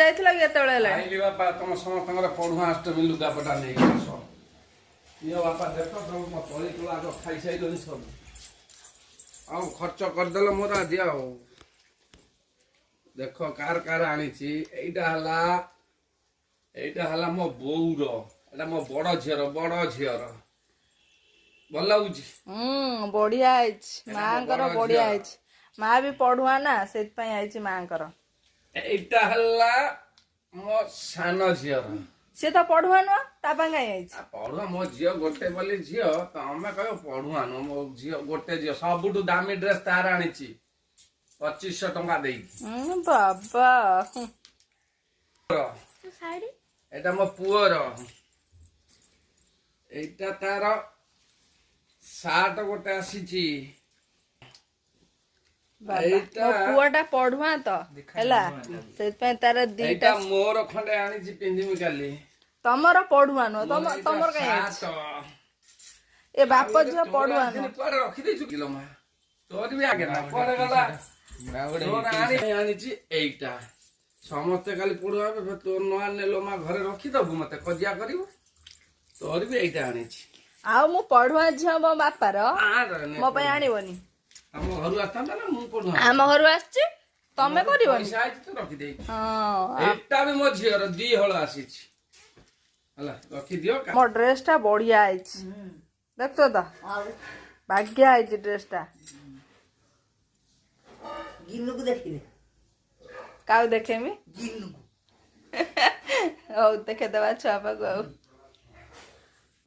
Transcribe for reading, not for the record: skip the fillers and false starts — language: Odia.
ଯାଇଥିଲ କେତେବେଳେ ହେଲା ଆଇଲି ବାପା ତମ ସମସ୍ତଙ୍କର ପଢୁଆ ଅଷ୍ଟମୀ ଲୁଗାପଟା ନେଇକି ଆସ। ଇଏ ବାପା ଦେଖ ତମ ମୋ ତଳି ତୁଳା ଆଗ ଖାଇସାଇଲନି ସବୁ। ଆଉ ଖର୍ଚ୍ଚ କରିଦେଲ ମୋର ଆଜି ଆଉ। ଦେଖ କାର ଆଣିଛି। ଏଇଟା ହେଲା ମୋ ବୋଉର। ଏଇଟା ମୋ ବଡ ଝିଅର ଭଲ ଲାଗୁଛି। ବଢିଆ ହେଇଛି ମାଙ୍କର ବଢିଆ ହେଇଛି। ମା ବି ପଢୁଆ ନା ସେଥିପାଇଁ ଆଇଛି ମାଙ୍କର। ଏଇଟା ହେଲା ମୋ ସାନ ଝିଅର। ସେ ତ ପଢୁଆ ନୁହଁ ତା ପାଇଁ କାଇଁ ଆଇଛି? ପଢୁଆ ମୋ ଝିଅ ଗୋଟେ ବୋଲି ଝିଅ ତମେ କହିବ ପଢୁଆ ନୁହଁ। ମୋ ଝିଅ ଗୋଟେ ଝିଅ ସବୁଠୁ ଦାମୀ ଡ୍ରେସ ତାର ଆଣିଛି 2500 ଟଙ୍କା ଦେଇକି। ବାବା ଏଇଟା ମୋ ପୁଅର। ଏଇଟା ତାର ସାର୍ଟ ଗୋଟେ ଆସିଛି। ପୁଅଟା ପଢୁଆ ତ ହେଲା ସେଥିପାଇଁ ତାର ଦିଟା। ମୋର ଖଣ୍ଡେ ଆଣିଛି ପିନ୍ଧିବି କାଲି। ତମର ପଢୁଆ ନୁହଁ ତମର କାଇଁ ଆଇଛି? ଏ ବାପ ଝିଅ ପଢୁଆ ନୁହଁ। କୁଆଡେ ରଖିଦେଇଛୁ କିଲୋ ମା? ତୋର ବି ଆଗେ ନା କୁଆଡେ ଗଲା? ଆଣିଛି ଏଇଟା। ସମସ୍ତେ କାଲି ପଢୁଆ ତୋର ନ ଆଣିଲେ ମା ଘରେ ରଖିଦବୁ ମତେ କଜିଆ କରିବୁ। ତୋର ବି ଏଇଟା ଆଣିଛି। ଆଉ ମୁଁ ପଢୁଆ ଝିଅ ମୋ ବାପାର ମୋ ପାଇଁ ଆଣିବନି? ଆମ ଘରୁ ଆସିଥାନ୍ତା ନା ମୁଁ ପଢୁଆ? ଆମ ଘରୁ ଆସିଛି ତମେ କରିବନି? ରଖିଦେଇଛି। ଏଇଟା ବି ମୋ ଝିଅର 2 ହଳ ଆସିଛି ହେଲା ରଖିଦିଅ। ମୋ ଡ୍ରେସ ଟା ବଢିଆ ହେଇଛି ଦେଖଛ ତ? ଭାଗ୍ୟ ହେଇଛି ଡ୍ରେସ ଟା। ଜିନୁକୁ ଦେଖିଲେ କାଉ ଦେଖେମି? ହଉ ଦେଖେଇଦବା ଛୁଆ ପାଖକୁ ଆଉ।